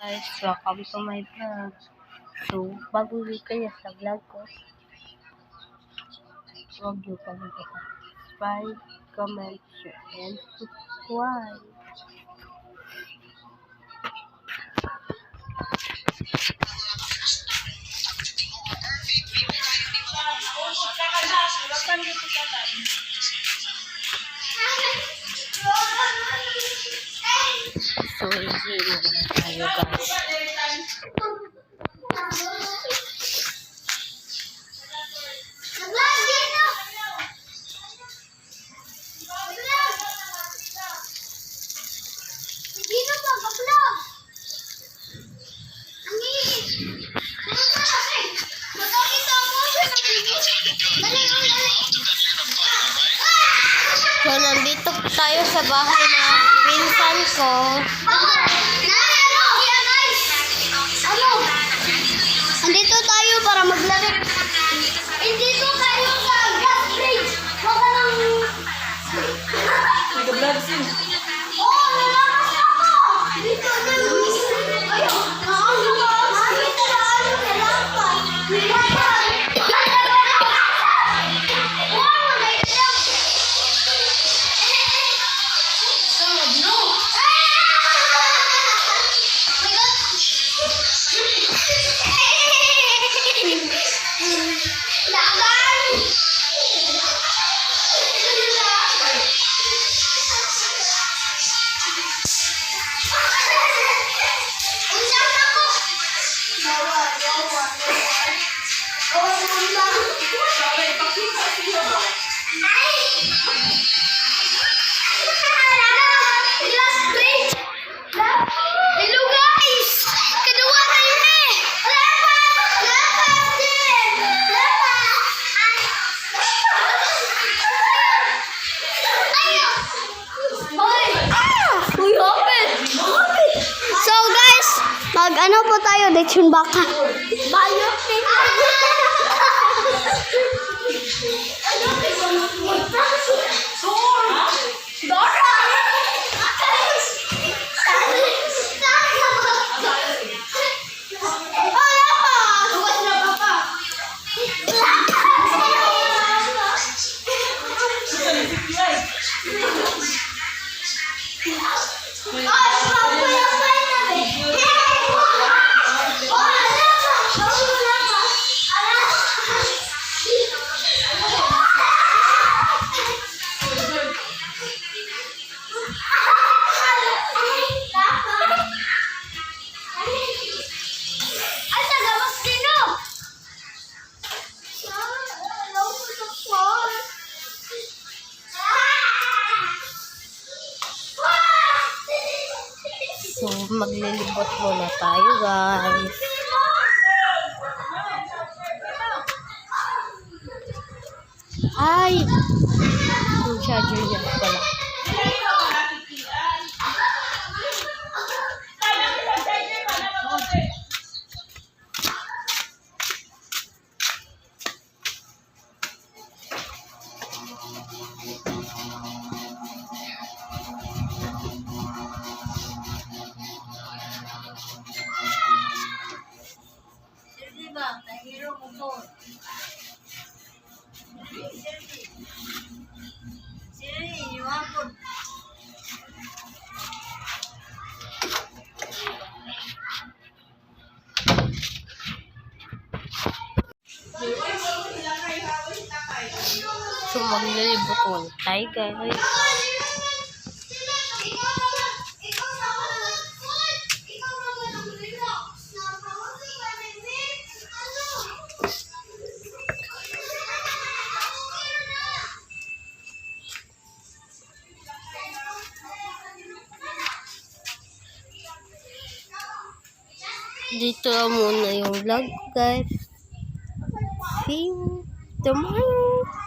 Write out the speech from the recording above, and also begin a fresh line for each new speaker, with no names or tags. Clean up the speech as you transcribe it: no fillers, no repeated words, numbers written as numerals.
Guys, welcome to my vlog. So, bago kayo sa vlog ko, huwag niyo kalimutan subscribe, comment, share, and subscribe. So, easy na tayo guys. So, nandito tayo sa bahay na pinsan ko.
Nandito tayo para maglaro. Nandito tayo sa gas range. Huwag ka lang... Oo, nalakas ako. Dito, ayun. Nakita na ano, nalakas. Ano po tayo? Lechon baka. Bayo.
So, maglilibot muna tayo guys. Ay! Yung charger niya pala. So, maglilibot muna tayo guys. Dito muna yung vlog guys. See you tomorrow.